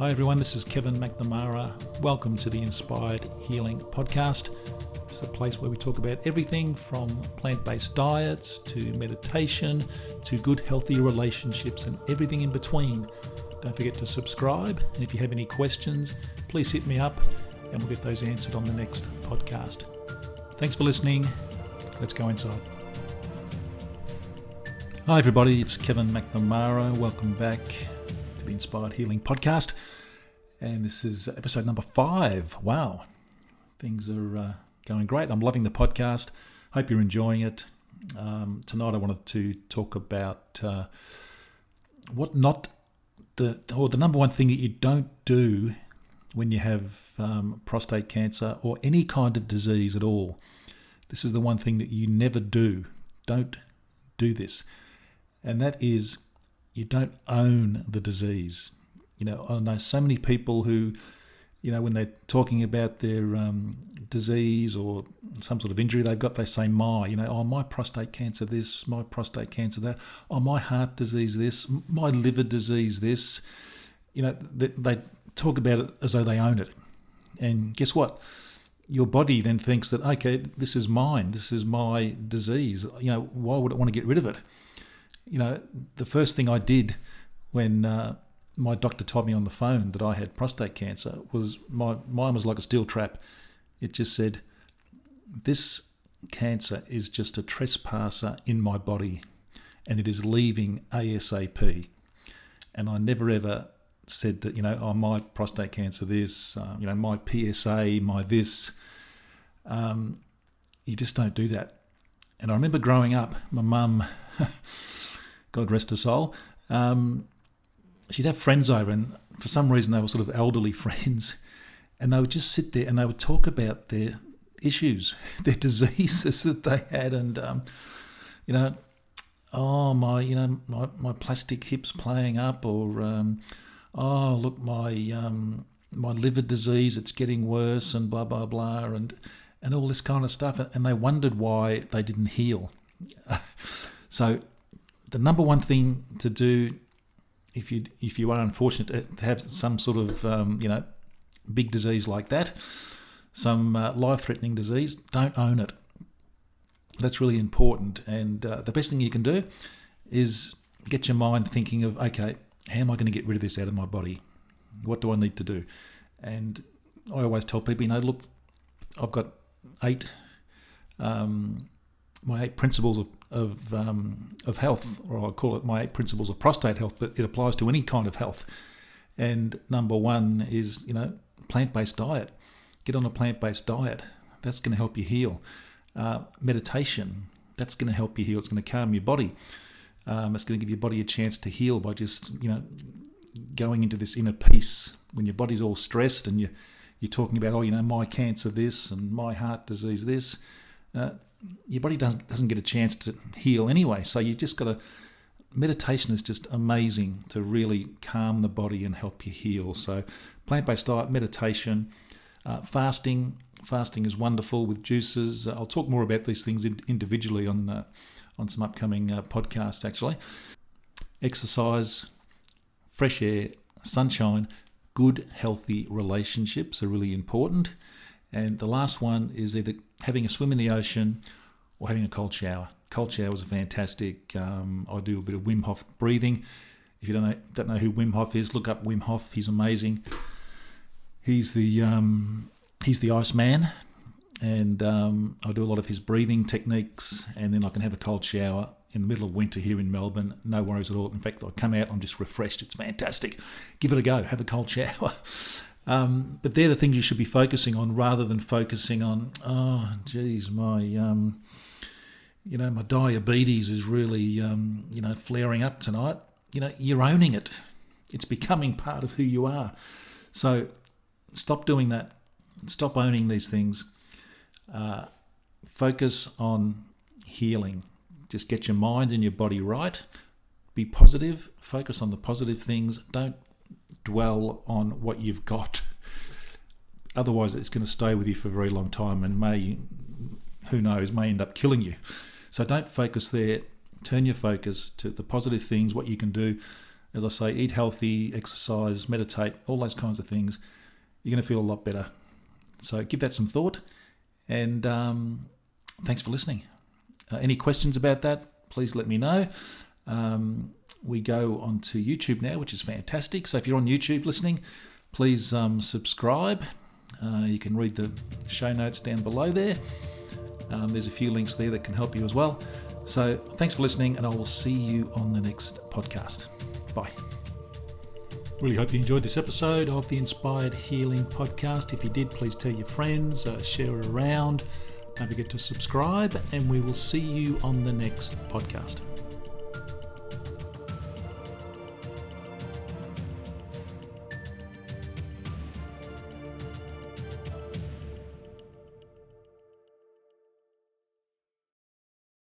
Hi everyone, this is Kevin McNamara. Welcome to the Inspired Healing Podcast. It's a place where we talk about everything from plant-based diets to meditation to good healthy relationships and everything in between. Don't forget to subscribe, and if you have any questions, please hit me up and we'll get those answered on the next podcast. Thanks for listening. Let's go inside. Hi everybody, it's Kevin McNamara. Welcome back to the Inspired Healing Podcast. And this is episode number 5. Wow, things are going great. I'm loving the podcast. Hope you're enjoying it. Tonight I wanted to talk about the number one thing that you don't do when you have prostate cancer or any kind of disease at all. This is the one thing that you never do. Don't do this. And that is, you don't own the disease. You know, I know so many people who, you know, when they're talking about their disease or some sort of injury they've got, they say my prostate cancer this, my prostate cancer that, my heart disease this, my liver disease this. You know, they talk about it as though they own it. And guess what? Your body then thinks that, okay, this is mine, this is my disease. You know, why would it want to get rid of it? You know, the first thing I did when my doctor told me on the phone that I had prostate cancer was mine was like a steel trap. It just said, this cancer is just a trespasser in my body and it is leaving ASAP. And I never ever said that, my prostate cancer this, my PSA, my this. You just don't do that. And I remember growing up, my mum, God rest her soul, she'd have friends over, and for some reason they were sort of elderly friends, and they would just sit there and they would talk about their issues, their diseases that they had, and my plastic hip's playing up, or look, my liver disease, it's getting worse, and blah blah blah, and all this kind of stuff, and they wondered why they didn't heal. So the number one thing to do, if you are unfortunate to have some sort of big disease like that, some life-threatening disease, don't own it. That's really important. And the best thing you can do is get your mind thinking of, okay, how am I going to get rid of this out of my body? What do I need to do? And I always tell people, look, I've got my 8 principles of health, or I call it my 8 principles of prostate health, but it applies to any kind of health. And number 1 is, plant-based diet. Get on a plant-based diet. That's going to help you heal. Meditation. That's going to help you heal. It's going to calm your body. It's going to give your body a chance to heal by just, going into this inner peace. When your body's all stressed and you're talking about, my cancer this and my heart disease this, your body doesn't get a chance to heal anyway. So you just got to, meditation is just amazing to really calm the body and help you heal. So plant-based diet, meditation, fasting. Fasting is wonderful with juices. I'll talk more about these things individually on some upcoming podcasts actually. Exercise, fresh air, sunshine, good healthy relationships are really important. And the last one is either having a swim in the ocean or having a cold shower. Cold showers are fantastic. I do a bit of Wim Hof breathing. If you don't know who Wim Hof is, look up Wim Hof. He's amazing. He's the Iceman, and I do a lot of his breathing techniques, and then I can have a cold shower in the middle of winter here in Melbourne. No worries at all. In fact, I come out, I'm just refreshed. It's fantastic. Give it a go. Have a cold shower. But they're the things you should be focusing on, rather than focusing on, my diabetes is really, flaring up tonight. You're owning it. It's becoming part of who you are. So stop doing that. Stop owning these things. Focus on healing. Just get your mind and your body right. Be positive. Focus on the positive things. Don't dwell on what you've got. Otherwise, it's going to stay with you for a very long time and may end up killing you. So don't focus there. Turn your focus to the positive things, what you can do. as I say, eat healthy, exercise, meditate, all those kinds of things, you're going to feel a lot better. So give that some thought, and thanks for listening. Any questions about that, please let me know. We go onto YouTube now, which is fantastic. So if you're on YouTube listening, please subscribe. You can read the show notes down below there. There's a few links there that can help you as well. So thanks for listening, and I will see you on the next podcast. Bye. Really hope you enjoyed this episode of the Inspired Healing Podcast. If you did, please tell your friends, share it around. Don't forget to subscribe, and we will see you on the next podcast.